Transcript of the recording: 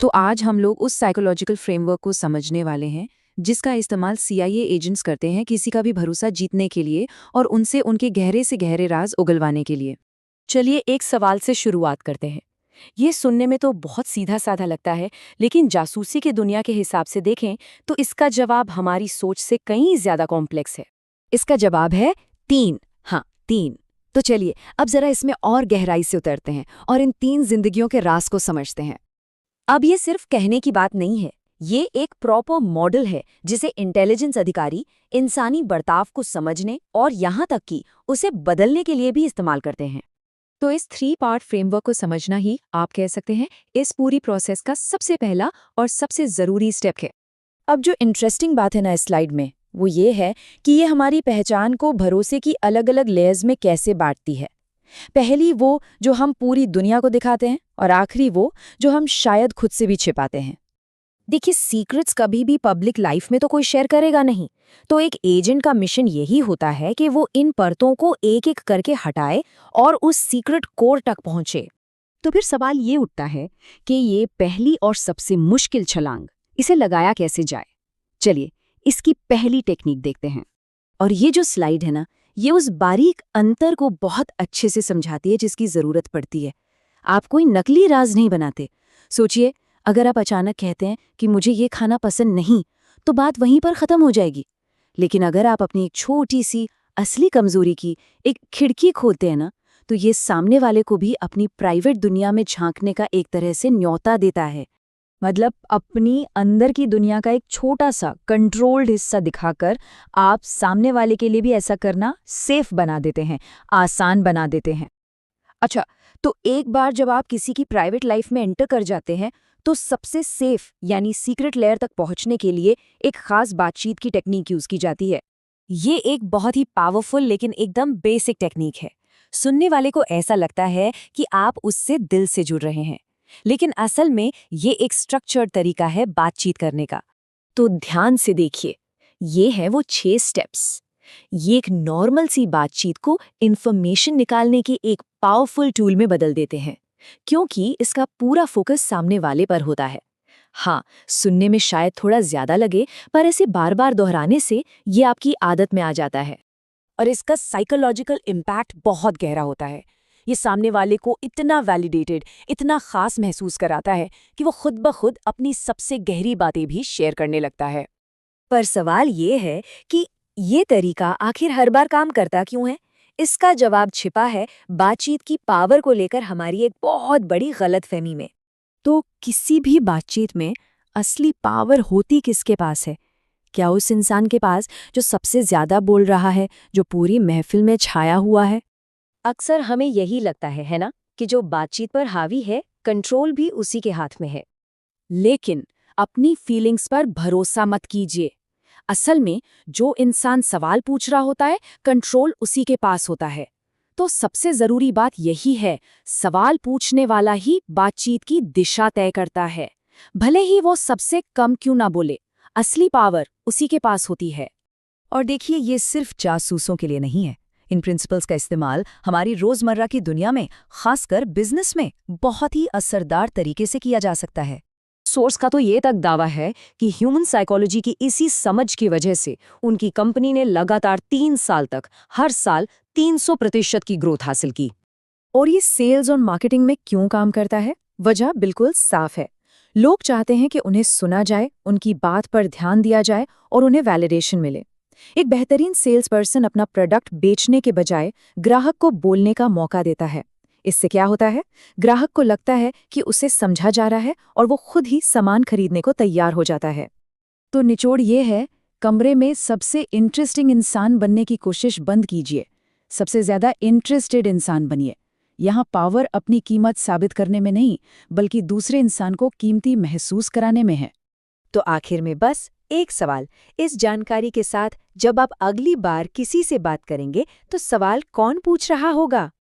तो आज हम लोग उस साइकोलॉजिकल फ्रेमवर्क को समझने वाले हैं जिसका इस्तेमाल सीआईए एजेंट्स करते हैं किसी का भी भरोसा जीतने के लिए और उनसे उनके गहरे से गहरे राज उगलवाने के लिए। चलिए एक सवाल से शुरुआत करते हैं। ये सुनने में तो बहुत सीधा साधा लगता है, लेकिन जासूसी की दुनिया के हिसाब से देखें तो इसका जवाब हमारी सोच से कहीं ज्यादा कॉम्प्लेक्स है। इसका जवाब है 3। हाँ, 3। तो चलिए अब जरा इसमें और गहराई से उतरते हैं और इन 3 जिंदगियों के राज को समझते हैं। अब ये सिर्फ कहने की बात नहीं है, ये एक प्रॉपर मॉडल है जिसे इंटेलिजेंस अधिकारी इंसानी बर्ताव को समझने और यहाँ तक कि उसे बदलने के लिए भी इस्तेमाल करते हैं। तो इस 3 पार्ट फ्रेमवर्क को समझना ही आप कह सकते हैं इस पूरी प्रोसेस का सबसे पहला और सबसे ज़रूरी स्टेप है। अब जो इंटरेस्टिंग बात है ना इस स्लाइड में, वो ये है कि ये हमारी पहचान को भरोसे की अलग अलग लेयर्स में कैसे बांटती है। पहली वो जो हम पूरी दुनिया को दिखाते हैं और आखिरी वो जो हम शायद खुद से भी छिपाते हैं। देखिए, सीक्रेट्स कभी भी पब्लिक लाइफ में तो कोई शेयर करेगा नहीं, तो एक एजेंट का मिशन यही होता है कि वो इन परतों को एक एक करके हटाए और उस सीक्रेट कोर तक पहुंचे। तो फिर सवाल ये उठता है कि ये पहली और सबसे मुश्किल छलांग, इसे लगाया कैसे जाए। चलिए इसकी पहली टेक्निक देखते हैं। और ये जो स्लाइड है ना, ये उस बारीक अंतर को बहुत अच्छे से समझाती है जिसकी जरूरत पड़ती है। आप कोई नकली राज नहीं बनाते। सोचिए, अगर आप अचानक कहते हैं कि मुझे ये खाना पसंद नहीं, तो बात वहीं पर खत्म हो जाएगी। लेकिन अगर आप अपनी एक छोटी सी असली कमजोरी की एक खिड़की खोलते हैं ना, तो ये सामने वाले को भी अपनी प्राइवेट दुनिया में झांकने का एक तरह से न्योता देता है। मतलब अपनी अंदर की दुनिया का एक छोटा सा कंट्रोल्ड हिस्सा दिखाकर आप सामने वाले के लिए भी ऐसा करना सेफ बना देते हैं, आसान बना देते हैं। अच्छा, तो एक बार जब आप किसी की प्राइवेट लाइफ में एंटर कर जाते हैं, तो सबसे सेफ यानी सीक्रेट लेयर तक पहुंचने के लिए एक खास बातचीत की टेक्निक यूज की जाती है। ये एक बहुत ही पावरफुल लेकिन एकदम बेसिक टेक्निक है। सुनने वाले को ऐसा लगता है कि आप उससे दिल से जुड़ रहे हैं, लेकिन असल में ये एक स्ट्रक्चर्ड तरीका है बातचीत करने का। तो ध्यान से देखिए, ये है वो 6 स्टेप्स। ये एक नॉर्मल सी बातचीत को इंफॉर्मेशन निकालने के एक पावरफुल टूल में बदल देते हैं, क्योंकि इसका पूरा फोकस सामने वाले पर होता है। हाँ, सुनने में शायद थोड़ा ज्यादा लगे, पर इसे बार बार दोहराने से ये आपकी आदत में आ जाता है। और इसका साइकोलॉजिकल इम्पैक्ट बहुत गहरा होता है। ये सामने वाले को इतना वैलिडेटेड, इतना खास महसूस कराता है कि वो खुद ब खुद अपनी सबसे गहरी बातें भी शेयर करने लगता है। पर सवाल ये है कि ये तरीका आखिर हर बार काम करता क्यों है? इसका जवाब छिपा है बातचीत की पावर को लेकर हमारी एक बहुत बड़ी गलतफहमी में। तो किसी भी बातचीत में असली पावर होती किसके पास है? क्या उस इंसान के पास जो सबसे ज्यादा बोल रहा है, जो पूरी महफिल में छाया हुआ है? अक्सर हमें यही लगता है ना, कि जो बातचीत पर हावी है, कंट्रोल भी उसी के हाथ में है। लेकिन अपनी फीलिंग्स पर भरोसा मत कीजिए। असल में जो इंसान सवाल पूछ रहा होता है, कंट्रोल उसी के पास होता है। तो सबसे जरूरी बात यही है, सवाल पूछने वाला ही बातचीत की दिशा तय करता है, भले ही वो सबसे कम क्यों ना बोले। असली पावर उसी के पास होती है। और देखिए, ये सिर्फ जासूसों के लिए नहीं है। इन प्रिंसिपल्स का इस्तेमाल हमारी रोजमर्रा की दुनिया में, खासकर बिजनेस में, बहुत ही असरदार तरीके से किया जा सकता है। सोर्स का तो ये तक दावा है कि ह्यूमन साइकोलॉजी की इसी समझ की वजह से उनकी कंपनी ने लगातार 3 साल तक हर साल 300% की ग्रोथ हासिल की। और ये सेल्स और मार्केटिंग में क्यों काम करता है? वजह बिल्कुल साफ है। लोग चाहते हैं कि उन्हें सुना जाए, उनकी बात पर ध्यान दिया जाए और उन्हें वैलिडेशन मिले। एक बेहतरीन सेल्स पर्सन अपना प्रोडक्ट बेचने के बजाय ग्राहक को बोलने का मौका देता है। इससे क्या होता है? ग्राहक को लगता है कि उसे समझा जा रहा है और वो खुद ही सामान खरीदने को तैयार हो जाता है। तो निचोड़ ये है, कमरे में सबसे इंटरेस्टिंग इंसान बनने की कोशिश बंद कीजिए, सबसे ज्यादा इंटरेस्टेड इंसान बनिए। यहाँ पावर अपनी कीमत साबित करने में नहीं, बल्कि दूसरे इंसान को कीमती महसूस कराने में है। तो आखिर में बस एक सवाल, इस जानकारी के साथ जब आप अगली बार किसी से बात करेंगे, तो सवाल कौन पूछ रहा होगा?